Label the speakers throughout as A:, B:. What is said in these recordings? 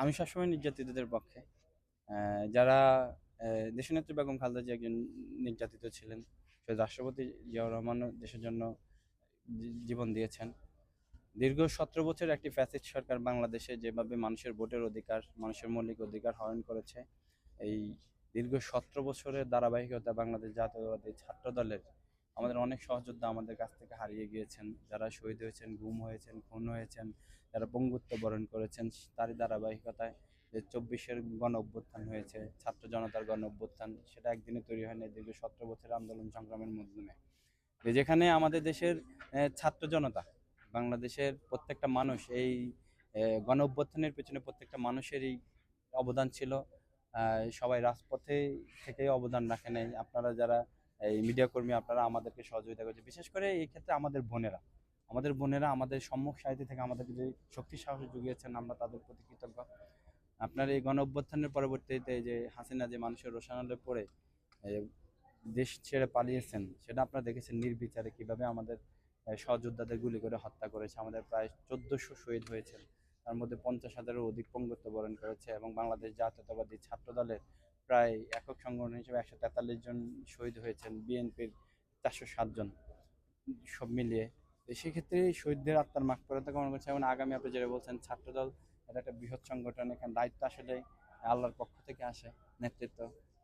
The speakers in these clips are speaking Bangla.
A: আমি সবসময় নির্যাতিতদের পক্ষে। যারা দেশনেত্রী বেগম খালেদা জিয়া একজন নির্যাতিত ছিলেন। শহীদ রাষ্ট্রপতি জিয়াউর রহমানও দেশের জন্য জীবন দিয়েছেন। দীর্ঘ ১৭ বছর একটি ফ্যাসিস্ট সরকার বাংলাদেশে যেভাবে মানুষের ভোটের অধিকার, মানুষের মৌলিক অধিকার হরণ করেছে, এই দীর্ঘ ১৭ বছরের ধারাবাহিকতা বাংলাদেশ জাতীয়তাবাদী ছাত্র দলের আমাদের অনেক সহযোদ্ধা আমাদের কাছ থেকে হারিয়ে গিয়েছেন, যারা শহীদ হয়েছেন, গুম হয়েছেন, খুন হয়েছেন, যারা পঙ্গুত্ব বরণ করেছেন, তারই ধারাবাহিকতায় যে ২৪-এর গণ অভ্যুত্থান হয়েছে, ছাত্র জনতার গণ অভ্যুত্থান, সেটা একদিনে তৈরি হয়নি, দীর্ঘ ১৭ বছরের আন্দোলন সংগ্রামের মাধ্যমে। যেখানে আমাদের দেশের ছাত্র জনতা, বাংলাদেশের প্রত্যেকটা মানুষ এই গণ অভ্যুত্থানের পেছনে প্রত্যেকটা মানুষেরই অবদান ছিল। সবাই রাজপথে থেকে অবদান রাখে নাই। আপনারা যারা এই মিডিয়া কর্মী, আপনারা আমাদেরকে সহযোগিতা করছে, বিশেষ করে এই ক্ষেত্রে আমাদের বোনেরা আমাদের সম্মুখ সারিতে থেকে আমাদেরকে যে শক্তি সাহস জুগিয়েছেন, আমরা তাদের প্রতি কৃতজ্ঞ। আপনার এই গণ অভ্যুত্থানের পরবর্তীতে যে হাসিনা যে মানুষের রোষানলে পড়ে দেশ ছেড়ে পালিয়েছেন, সেটা আপনারা দেখেছেন নির্বিচারে কিভাবে আমাদের সহযোদ্ধাদের গুলি করে হত্যা করেছে। আমাদের প্রায় ১৪০০ শহীদ হয়েছে, তার মধ্যে ৫০,০০০-এরও অধিক পঙ্গুত্ব বরণ করেছে, এবং বাংলাদেশ জাতীয়তাবাদী ছাত্র দলের প্রায় একক সংগঠন হিসেবে ১৪৩ জন শহীদ হয়েছেন, বিএনপির ৪০৭ জন, সব মিলিয়ে। সেক্ষেত্রে শহীদদের আত্মার মাগফিরাত কামনা করছে। এবং আগামী আপনি যেটা বলছেন ছাত্রদল, এটা একটা বৃহৎ সংগঠন, এখানে দায়িত্ব আসলে আল্লাহর পক্ষ থেকে আসে, নেতৃত্ব।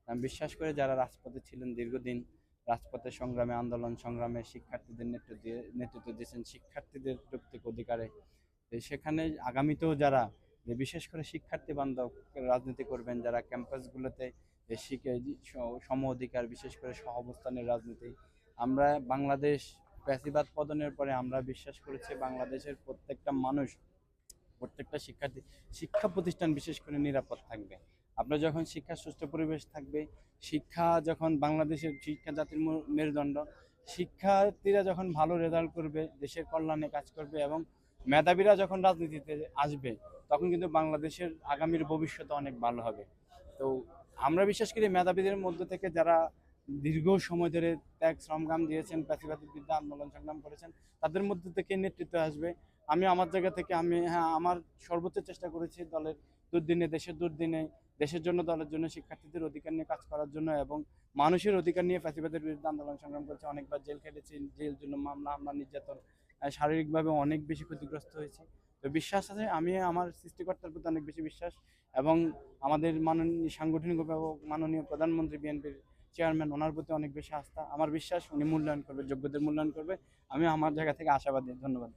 A: আমি বিশ্বাস করি যারা রাজপথে ছিলেন দীর্ঘদিন, রাজপথের সংগ্রামে, আন্দোলন সংগ্রামে শিক্ষার্থীদের নেতৃত্ব দিয়েছেন, শিক্ষার্থীদের যৌক্তিক অধিকারে, সেখানে আগামীতেও যারা বিশেষ করে শিক্ষার্থী বান্ধব রাজনীতি করবেন, যারা ক্যাম্পাসগুলোতে সম অধিকার, বিশেষ করে সহাবস্থানের রাজনীতি। আমরা বাংলাদেশ ফ্যাসিবাদ পতনের পরে আমরা বিশ্বাস করেছি বাংলাদেশের প্রত্যেকটা মানুষ, প্রত্যেকটা শিক্ষার্থী, শিক্ষা প্রতিষ্ঠান বিশেষ করে নিরাপদ থাকবে। আপনার যখন শিক্ষার সুষ্ঠু পরিবেশ থাকবে, শিক্ষা যখন বাংলাদেশের শিক্ষা জাতির মেরুদণ্ড, শিক্ষার্থীরা যখন ভালো রেজাল্ট করবে, দেশের কল্যাণে কাজ করবে, এবং মেধাবীরা যখন রাজনীতিতে আসবে, তখন কিন্তু বাংলাদেশের আগামীর ভবিষ্যৎ অনেক ভালো হবে। তো আমরা বিশ্বাস করি মেধাবীদের মধ্য থেকে যারা দীর্ঘ সময় ধরে ত্যাগ শ্রমগাম দিয়েছেন, প্যাসিবাদের বিরুদ্ধে আন্দোলন সংগ্রাম করেছেন, তাদের মধ্য থেকে নেতৃত্ব আসবে। আমি আমার জায়গা থেকে আমার সর্বোচ্চ চেষ্টা করেছি দলের দুর্দিনে, দেশের দুর্দিনে, দেশের জন্য, দলের জন্য, শিক্ষার্থীদের অধিকার নিয়ে কাজ করার জন্য, এবং মানুষের অধিকার নিয়ে ফ্যাসিবাদের বিরুদ্ধে আন্দোলন সংগ্রাম করেছি। অনেকবার জেল খেটেছি, জেল জন্য মামলা, হামলা, নির্যাতন, শারীরিকভাবে অনেক বেশি ক্ষতিগ্রস্ত হয়েছি। তো বিশ্বাস আছে, আমি আমার সৃষ্টিকর্তার প্রতি অনেক বেশি বিশ্বাস, এবং আমাদের মাননীয় সাংগঠনিক অভিভাবক, মাননীয় প্রধানমন্ত্রী, বিএনপির চেয়ারম্যান, ওনার প্রতি অনেক বেশি আস্থা। আমার বিশ্বাস উনি মূল্যায়ন করবে, যোগ্যদের মূল্যায়ন করবে। আমি আমার জায়গা থেকে আশাবাদী। ধন্যবাদ।